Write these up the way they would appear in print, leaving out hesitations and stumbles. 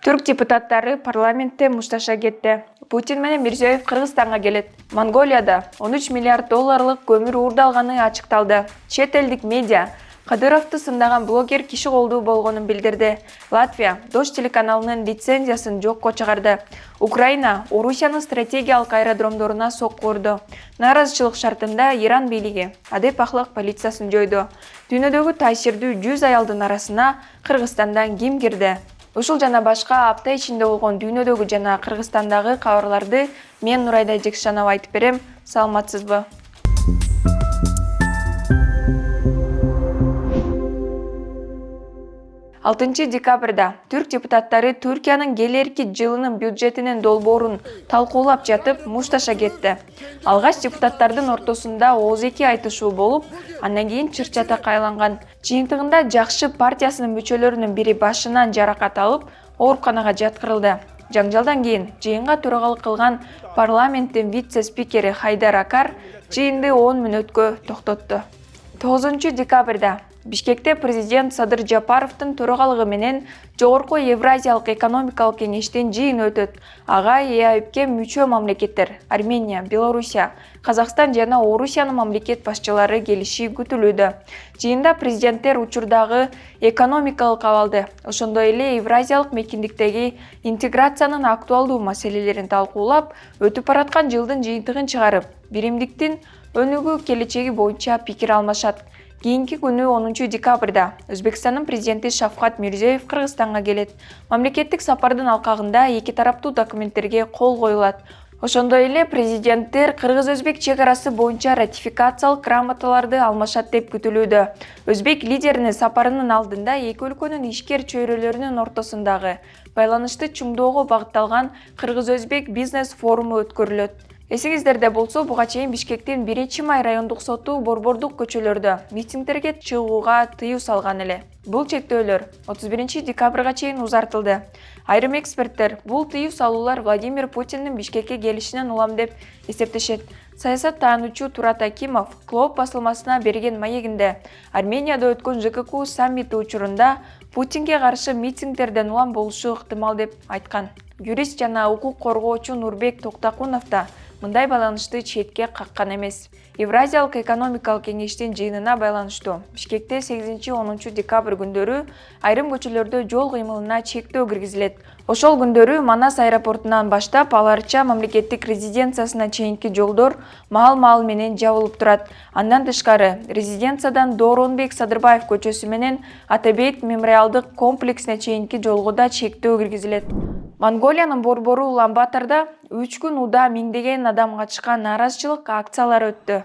Түрк депутаттары парламентте мушташа кетти. Путин менен Мирзиёев Кыргызстанга келет. Монголияда 13 миллиард долларлык көмүр уурдалганы ачыкталды. Чет элдик медиа Кадыровду сындаган блогер киши колдуу болгонун билдирди. Латвия Дош телеканалынын лицензиясын жокко чыгарды. Украина Орусиянын стратегиялык аэродромдоруна сокку урду. Нааразычылык шартында Иран бийлиги Адеп ахлак полициясын жойду. Дүйнөдөгү таасирдүү 100 аялдын арасына Кыргызстандан ким кирди? Ушул жана башка апта ичинде болгон дүйнөдөгү жана Кыргызстандагы кабарларды мен Нурайда Жекшанова айтып берем. Саламатсызбы? 6 декабрда түрк депутаттары Түркиянын келерки жылынын бюджетинин долбоорун талкуулап жатып мушташа кетти. Алгач депутаттардын ортосунда ооз-эки айтышуу болуп, андан кийин чыр-чатак айланган. Жыйынтыгында Жакшы партиясынын мүчөлөрүнүн бири башынан жаракат алып, ооруканага жаткырылды. Жаңжалдан кийин жыйынга төрагалык кылган парламенттин вице-спикери Хайдар Акар жыйынды 10 мүнөткө токтотту. 9 декабрда Бишкекте президент Садыр Жапаровдун төрагалыгы менен Жогорку Евразиялык экономикалык кеңештин жыйыны өтөт. Ага ЭАЭПке мүчө мамлекеттер Армения, Белоруссия, Казакстан жана Орусиянын мамлекет башчылары келиши күтүлүүдө. Жыйында президенттер учурдагы экономикалык абалды, ошондой эле Евразиялык мекендиктеги интеграциянын актуалдуу маселелерин талкуулап, өтүп бараткан жылдын жыйынтыгын чыгарып, биримдиктин өнүгүү келечеги боюнча пикир алмашат. Кийинки күнү 10 декабрда Өзбекстандын президенти Шавкат Мирзиёев Кыргызстанга келет. Мамлекеттик сапардын алкагында эки тараптуу документтерге кол коюлат. Ошондой эле президенттер кыргыз-өзбек чек арасы боюнча ратификациялык грамоталарды алмашат деп күтүлүүдө. Өзбек лидеринин сапарынын алдында эки өлкөнүн ишкер чөйрөлөрүнүн ортосундагы байланышты чыңдоого багытталган кыргыз-өзбек бизнес форуму өткөрүлөт. Эсиңиздерде болсо, буга чейин Бишкектин 1-май райондук соту борбордук көчөлөрдө митингдерге чыгууга тыюу салган эле. Бул чектөөлөр 31 декабрга чейин узартылды. Айрым эксперттер бул тыюу салуулар Владимир Путиндин Бишкекке келишинен улам деп эсептешет. Саясат таануучу Турат Акимов Клоп басылмасына берген маегинде Арменияда өткөн ЖКК саммити учурунда Путинге каршы митингдерден улам болушу ыктымал деп айткан. Юрист жана укук коргоочу Нурбек Токтакунов да мындай байланышты четке каккан эмес. Евразиялык экономикалык кеңештин жыйынына байланыштуу Бишкекте 8-10 декабрь күндөрү айрым көчөлөрдө жол кыймылына чектөө киргизилет. Ошол күндөрү Манас аэропортунан баштап аларча мамлекеттик резиденциясына чейинки жолдор маал менен жабылып турат. Андан тышкары резиденциядан Дооронбек Садырбаев көчөсү менен Атабейт мемориалдык комплексине чейинки жолго да чектөө киргизилет. Монголиянын борбору Улан-Батордо 3 күн уда миңдеген адам катышкан нааразычылык акциялары өттү.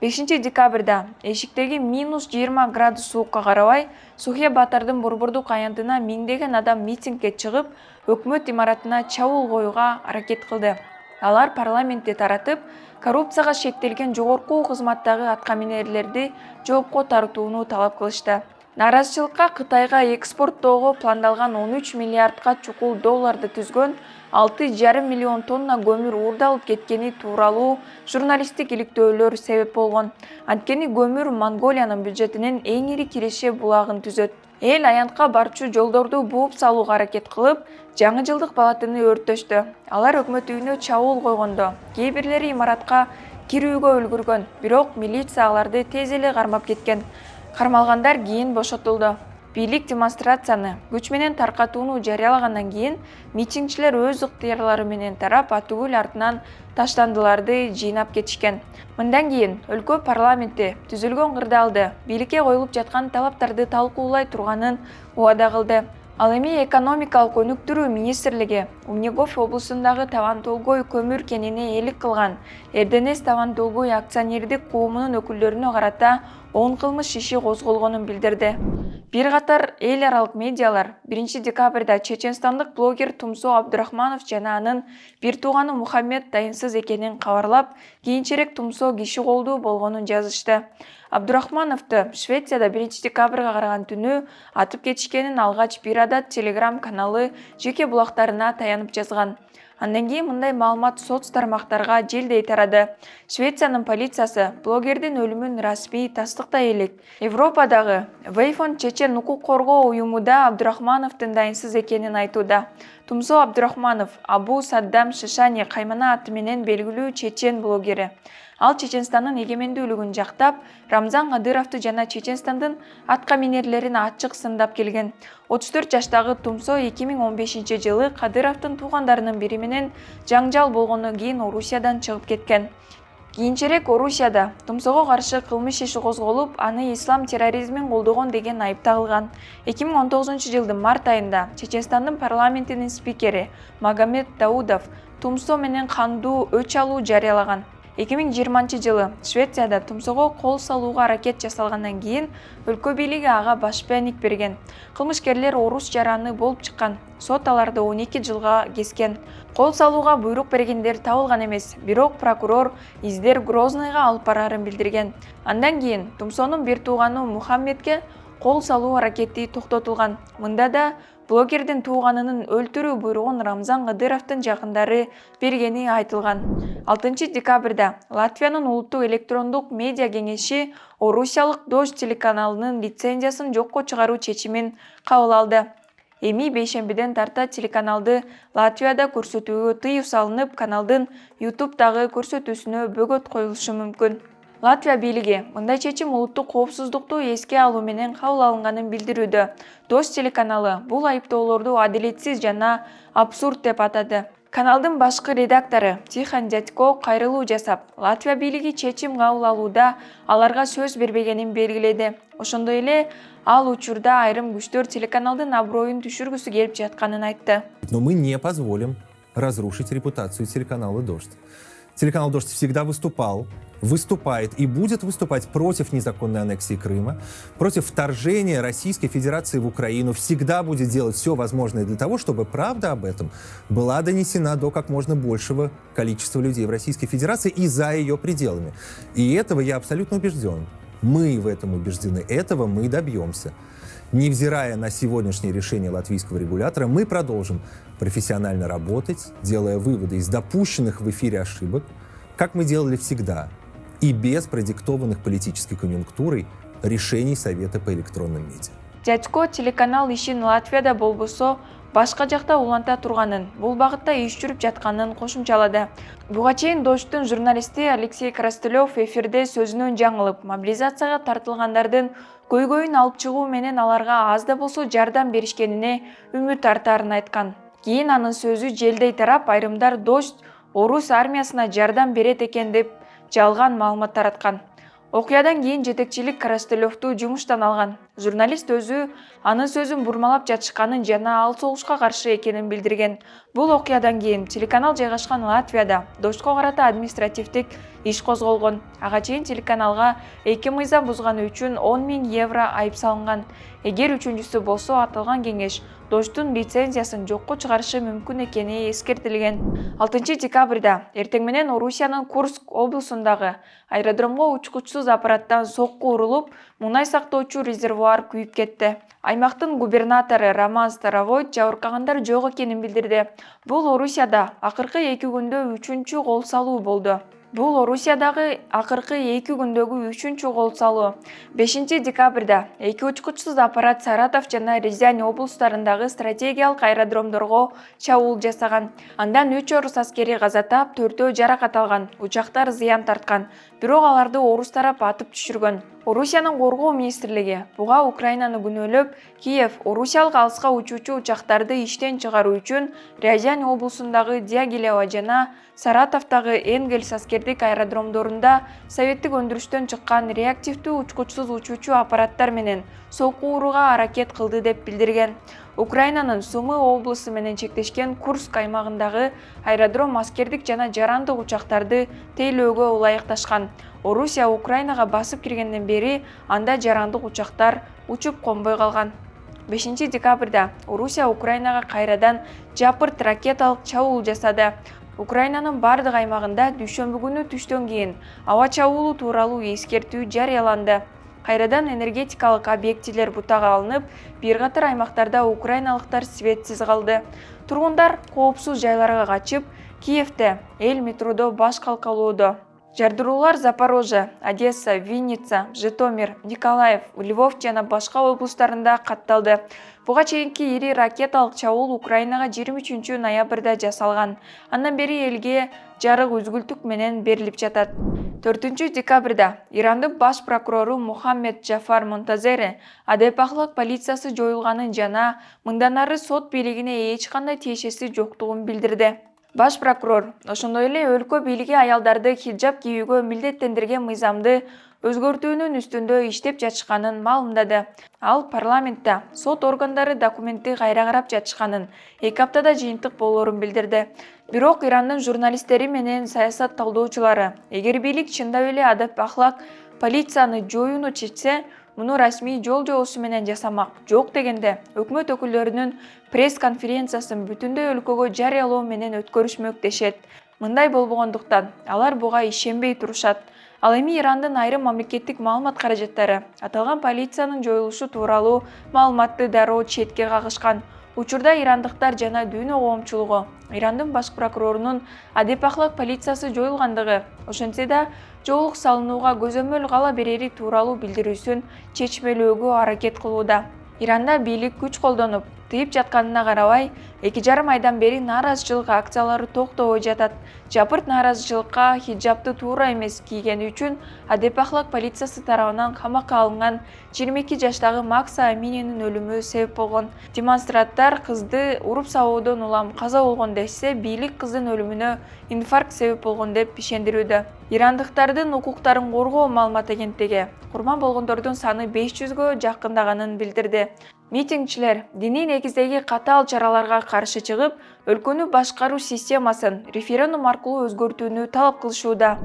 5 декабрда эшиктеги -20 градус суукка карабай, Сухе Батордун борбордук аянтына миңдеген адам митингге чыгып, өкмөт имаратына чабуул коюуга аракет кылды. Алар парламентти таратып, коррупцияга шектелген жогорку кызматтагы аткаминерлерди жоопко тартууну талап кылышты. Нааразычылыкка Кытайга экспорттоого пландалган 13 миллиардка чукул долларды түзгөн 6,5 миллион тонна көмүр уурдалып кеткени тууралуу журналисттик иликтөөлөр себеп болгон. Анткени көмүр Монголиянын бюджетинин эң ири киреше булагын түзөт. Эл аянтка барчу жолдорду бууп салууга аракет кылып, жаңы жылдык балатыны өрттөштү. Алар өкмөт үйүнө чабуул койгондо, кээ бирлери имаратка кирүүгө үлгүргөн, бирок милиция аларды тез эле кармап кеткен. Кармалгандар кийин бошотулду. Бийлик демонстрацияны күч менен таркатууну жарыялагандан кийин митингчилер өз ыктыярлары менен тарап атүгүл артынан таштандыларды жыйнап кетишкен. Мындан кийин өлкө парламенти түзүлгөн кырдаалды бийликке коюлуп жаткан талаптарды талкуулай турганын убада кылды. Ал эми экономикалык өнүктүрүү министрлиги Умнегов облусундагы Табан Толгой көмүр кенине ээлик кылган Эрденес Табан Толгой акционердик коомунун өкүлдөрүнө карата 10 кылмыш иши козголгонун билдирди. Бир катар эл аралык медиалар 1 декабрда чеченстандык блогер Тумсо Абдурахманов жана анын бир тууганы Мухаммед дайынсыз экенин кабарлап, кийинчерээк Тумсо киши колдуу болгонун жазышты. Абдурахмановду Швецияда 1 декабрга караган түнү атып кетишкенин алгач Бир адат Телеграм каналы жеке булактарына таянып жазган. Андан кийин мындай маалымат соц тармактарга желдей тарады. Швециянын полициясы блогердин өлүмүн расмий тастыктай элек. Европадагы Вейфон чечен укук коргоо уюму да Абдурахмановдун дайынсыз экенин айтууда. Тумсо Абдурахманов Абу Саддам Шишани Каймана аты менен белгилүү чечен блогери. Ал Чеченстандын эгемендүүлүгүн жактап, Рамзан Кадыровду жана Чеченстандын аткаминерлерин ачык сындап келген. 34 жаштагы Тумсо 2015-жылы Кадыровдун туугандарынын бири менен жаңжал болгондон кийин Орусиядан чыгып кеткен. Кийинчерээк Орусияда Тумсого каршы кылмыш иши козголуп, аны ислам терроризмин колдогон деген айып тагылган. 2019-жылдын март айында Чеченстандын парламентинин спикери Магомед Даудов Тумсо менен кандуу өч алуу жарыялаган. 2020-жылы Швецияда Тумсого кол салууга аракет жасалгандан кийин өлкө бийлиги ага башпайник берген. Кылмышкерлер орус жараны болуп чыккан. Сот аларды 12 жылга кескен. Кол салууга буйрук бергендер табылган эмес, бирок прокурор издер Грозныйга алып бараарын билдирген. Андан кийин Тумсонун бир тууганы Мухаммедке кол салуу аракети токтотулган. Мында да блогердин тууганынын өлтүрүү буйругун Рамзан Кадыровдун жакындары бергени айтылган. 6 декабрда Латвиянын улуттук электрондук медиа кеңеши орусиялык Дождь телеканалынын лицензиясын жокко чыгаруу чечимин кабыл алды. Эми бейшембиден тарта телеканалды Латвияда көрсөтүүгө тыюу салынып, каналдын YouTube'дагы көрсөтүүсүнө бөгөт коюлушу мүмкүн. Латвия бийлиги мындай чечим улуттук коопсуздукту эске алуу менен кабыл алынганын билдирүүдө. Дождь телеканалы бул айыптоолорду адилетсиз жана абсурд деп атады. Каналдын башкы редактору Тихон Дядько кайрылуу жасап, Латвия бийлиги чечим кабыл алууда аларга сөз бербегенин белгиледи. Ошондой эле ал учурда айрым күчтөр телеканалдын аброюн түшүргүсү келип жатканын айтты. Но мы не позволим разрушить репутацию телеканала «Дождь». Телеканал «Дождь» всегда выступает и будет выступать против незаконной аннексии Крыма, против вторжения Российской Федерации в Украину, всегда будет делать все возможное для того, чтобы правда об этом была донесена до как можно большего количества людей в Российской Федерации и за ее пределами. И этого я абсолютно убежден. Мы в этом убеждены, этого мы добьемся. Невзирая на сегодняшнее решение латвийского регулятора, мы продолжим профессионально работать, делая выводы из допущенных в эфире ошибок, как мы делали всегда, и без продиктованных политической конъюнктурой решений Совета по электронным медиа. Дядько телеканал ишин Латвияда болбосо башка жакта уланта турганын, бул багытта иш жүрүп жатканын кошумчалады. Буга чейин Дождьтун журналисти Алексей Коростылев эфирде сөзүнөн жаңылып, мобилизацияга тартылгандардын көйгөйүн алып чыгуу менен аларга аз да болсо жардам беришкенине үмүт артаарын айткан. Кийин анын сөзү желдей тарап, айрымдар Дождь орус армиясына жардам берет экен деп жалган маалымат тараткан. Окуядан кийин жетекчилик Коростылевду жумуштан алган. Журналист өзү анын сөзүн бурмалап жатышканын жана ал согушка каршы экенин билдирген. Бул окуядан кийин телеканал жайгашкан Латвияда Дождько карата административдик иш козголгон. Ага чейин телеканалга 2 мыйза бузганы үчүн 10 000 евро айып салынган. Эгер үчүнчүсү болсо, аталган кеңеш Дождьтун лицензиясын жокко чыгарышы мүмкүн экени эскертилген. 6 декабрда эртең менен Орусиянын Курск облусундагы аэродромго учкучсуз аппараттан сокку урулуп, мунай сактоочу резервуар күйүп кетти. Аймактын губернатору Роман Старовойт жабыркагандар жок экенин билдирди. Бул Орусияда акыркы 2 күндө 3-чү кол салуу болду. Бул Орусиядагы акыркы 2 күндөгү 3-чү кол салуу. 5 декабрда 2 учкучсуз аппарат Саратов жана Рязань облустарындагы стратегиялык аэродромдорго чабуул жасаган. Андан 3 орус аскери каза таап, 4-өө жаракат алган. Учактар зыян тарткан. Бирок аларды орус тарап атып түшүргөн. Орусиянын коргоо министрлиги буга Украинаны күнөөлөп, Киев орусиялык алыска учуучу учактарды иштен чыгаруу үчүн Рязань облусундагы Дягилево жана Саратовдагы Энгельс аскердик аэродромдорунда советтик өндүрүштөн чыккан реактивдүү учкучсуз учуучу аппараттар менен сокку урууга аракет кылды деп билдирген. Украинанын Сумы облусу менен чектешкен Курск аймагындагы аэродром аскердик жана жарандык учактарды тейлөөгө ылайыкташкан. Орусия Украинага басып киргенден бери анда жарандык учактар учуп конбой калган. 5 декабрда Орусия Украинага кайрадан жапырт ракеталык чабуул жасады. Украинанын бардык аймагында дүйшөмбү күнү түштөн кийин аба чабуулу тууралуу эскертүү жарыяланды. Кайрадан энергетикалык объектилер бутага алынып, бир катар аймактарда украиналыктар светсиз калды. Тургундар коопсуз жайларга качып, Киевде эл метродо баш калкалоодо. Жардыруулар Запорожье, Одесса, Винница, Житомир, Николаев, Львов жана башка облустарында катталды. Буга чейинки ири ракеталык чабуул Украинага 23 ноябрда жасалган. Андан бери элге жарык үзгүлтүк менен берилип жатат. 4 декабрда Ирандын баш прокурору Мухаммед Джафар Монтазери адепахлык полициясы жоюлганын жана мындан ары сот бийлигине эч кандай тиешеси жоктугун билдирди. Баш прокурор ошондой эле өлкө бийлиги аялдарды хиджаб кийүүгө милдеттендирген мыйзамды өзгөртүүнүн үстүндө иштеп жатышканын маалымдады. Ал парламентте сот органдары документти кайра карап жатышканын, 2 аптада жыйынтык болоорун билдирди. Бирок Ирандын журналисттери менен саясат талдоочулары, эгер бийлик чындап эле адап ахлак полицияны жоюуну чечсе, муну расмий жол жобосу менен жасамак. Жок дегенде, өкмөт өкүлдөрүнүн пресс-конференциясын бүтүндөй өлкөгө жарыялоо менен өткөрүшмөк дешет. Мындай болбогондуктан алар буга ишенбей турушат. Ал эми Ирандын айрым мамлекеттик маалымат каражаттары аталган полициянын жоюлушу тууралуу маалыматты дароо четке кагышкан. Учурда ирандыктар жана дүйнө коомчулугу Ирандын баш прокурорунун адеп ахлак полициясы жоюлгандыгы, ошентсе да жоолук салынууга көзөмөл кала берери тууралуу билдирүүсүн чечмелөөгө аракет кылууда. Иранда бийлик күч колдонуп, тыйып жатканына карабай, 2,5 айдан бери нааразычылык акциялары токтобой жатат. Жапырт нааразычылыкка хиджабты туура эмес кийгени үчүн адеп ахлак полициясы тарабынан камакка алынган 22 жаштагы Макса Амининин өлүмү себеп болгон. Демонстранттар кызды уруп сабоодон улам каза болгон десе, бийлик кыздын өлүмүнө инфаркт себеп болгон деп ишендирүүдө. Ирандыктардын укуктарын коргоо маалымат агенттиги курман болгондордун саны 500гө жакындаганын билдирди. Митингчилер диний негиздеги катаал чараларга каршы чыгып, өлкөнү башкаруу системасын референдум аркылуу өзгөртүүнү талап кылышууда.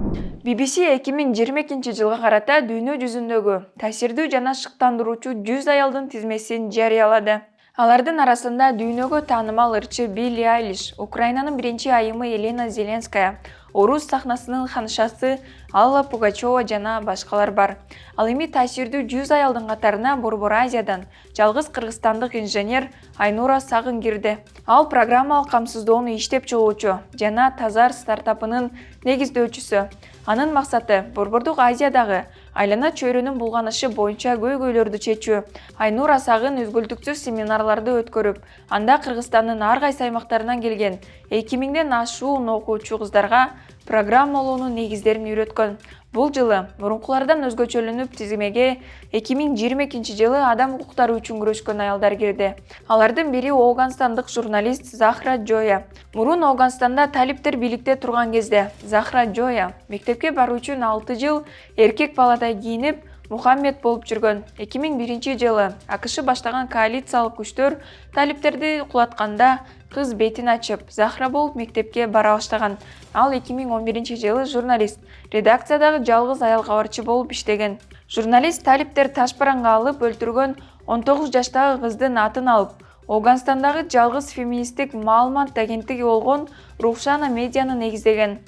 BBC 2022 жылга карата дүйнө жүзүндөгү таасирдүү жана шыктандыруучу 100 аялдын тизмесин жарыялады. Алардын арасында дүйнөгө таанымал ырчы Билли Айлиш, Украинанын биринчи айымы Елена Зеленская, орус сахнасынын ханышасы Алла Пугачева жана башкалар бар. Ал эми таасирдүү 100 аялдын катарына Борбор Азиядан жалгыз кыргызстандык инженер Айнура Сагын кирди. Ал программалык камсыздоону иштеп чыгуучу жана Тазар стартапынын негиздөөчүсү. Анын максаты Борбордук Азиядагы айлана чөйрөнүн булганышы боюнча көйгөйлөрдү чечүү. Айнура Сагын үзгүлтүксүз семинарларды өткөрүп, анда Кыргызстандын ар кайсы аймактарынан келген 2000ден ашуун окуучу кыздарга программалоонун негиздерин үйрөткөн. Бул жылы мурункулардан өзгөчөлөнүп тизимеге 2022 жылы адам укуктары үчүн күрөшкөн аялдар кирди. Алардын бири Оуганстандык журналист Захра Джоя. Мурун Оуганстанда талиптер бийликте турган кезде Захра Джоя мектепке баруу үчүн 6 жыл эркек баладай кийинип, Мухаммед болуп жүргөн. 2001 жылы АКШ баштаган коалициялык күчтөр талиптерди кулатканда кыз бетин ачып, Захра болуп мектепке бара баштаган. Ал 2011 жылы журналист, редакциядагы жалгыз аял кабарчы болуп иштеген. Журналист талиптер ташбаранга алып өлтүргөн 19 жаштагы кыздын атын алып, Оуганстандагы жалгыз феминисттик маалымат агенттиги болгон Рухшана медианы негиздеген.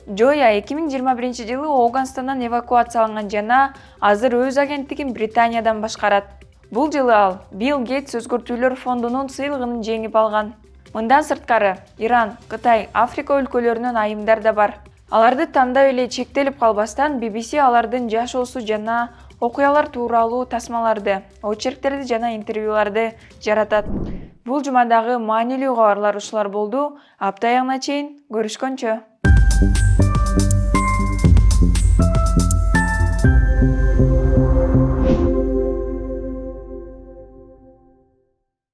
Джоя 2021 жылы Оуганстандан эвакуацияланган жана азыр өз агенттигин Британиядан башкарат. Бул жылы ал Билл Гейтс өзгөртүүлөр фондунун сыйлыгын жеңип алган. Мындан сырткары Иран, Кытай, Африка өлкөлөрүнөн айымдар да бар. Аларды тандап эле чектелип калбастан BBC алардын жашоосу жана окуялар тууралуу тасмаларды, очерктерди жана интервьюларды жаратат. Бул жумадагы маанилүү кабарлар ушулар болду. Апта аягына чейин көрүшкөнчө.